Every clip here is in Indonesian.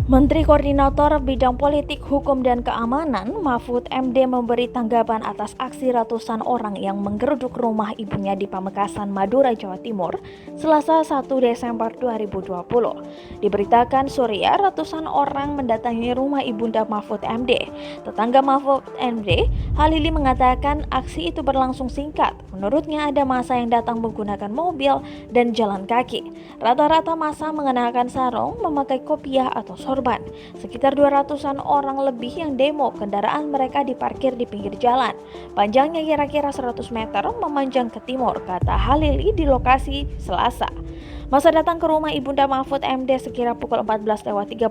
Menteri Koordinator Bidang Politik, Hukum, dan Keamanan Mahfud MD memberi tanggapan atas aksi ratusan orang yang menggeruduk rumah ibunya di Pamekasan, Madura, Jawa Timur, Selasa 1 Desember 2020. Diberitakan Surya, ratusan orang mendatangi rumah ibunda Mahfud MD. Tetangga Mahfud MD, Halili, mengatakan aksi itu berlangsung singkat. Menurutnya ada massa yang datang menggunakan mobil dan jalan kaki. Rata-rata massa mengenakan sarung, memakai kopiah atau sorban. Sekitar 200-an orang lebih yang demo, kendaraan mereka diparkir di pinggir jalan. Panjangnya kira-kira 100 meter memanjang ke timur, kata Halili di lokasi Selasa. Masa datang ke rumah ibunda Mahfud MD sekira pukul 14.30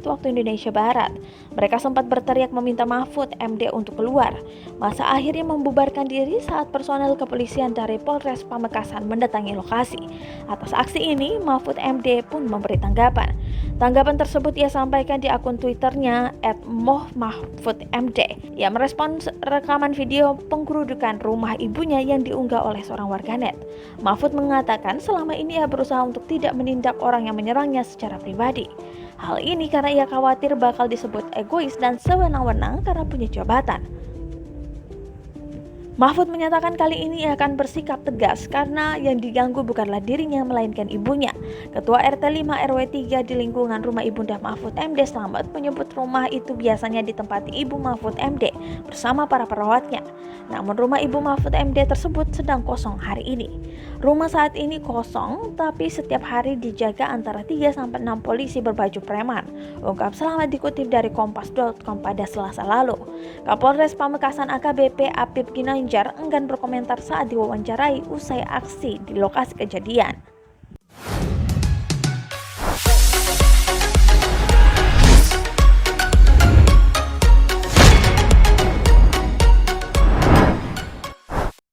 waktu Indonesia Barat. Mereka sempat berteriak meminta Mahfud MD untuk keluar. Masa akhirnya membubarkan diri saat personel kepolisian dari Polres Pamekasan mendatangi lokasi. Atas aksi ini, Mahfud MD pun memberi tanggapan. Tanggapan tersebut ia sampaikan di akun Twitternya @mohmahfudmd. Ia merespons rekaman video penggerudukan rumah ibunya yang diunggah oleh seorang warganet. Mahfud mengatakan selama ini ia berusaha untuk tidak menindak orang yang menyerangnya secara pribadi. Hal ini karena ia khawatir bakal disebut egois dan sewenang-wenang karena punya jabatan. Mahfud menyatakan kali ini ia akan bersikap tegas karena yang diganggu bukanlah dirinya melainkan ibunya. Ketua RT 5 RW 3 di lingkungan rumah ibunda Mahfud MD Slamet menyebut rumah itu biasanya ditempati ibu Mahfud MD bersama para perawatnya. Namun rumah ibu Mahfud MD tersebut sedang kosong hari ini. Rumah saat ini kosong tapi setiap hari dijaga antara 3-6 polisi berbaju preman, ungkap Slamet dikutip dari kompas.com pada Selasa lalu. Kapolres Pamekasan AKBP Apip Ginanjar enggan berkomentar saat diwawancarai usai aksi di lokasi kejadian.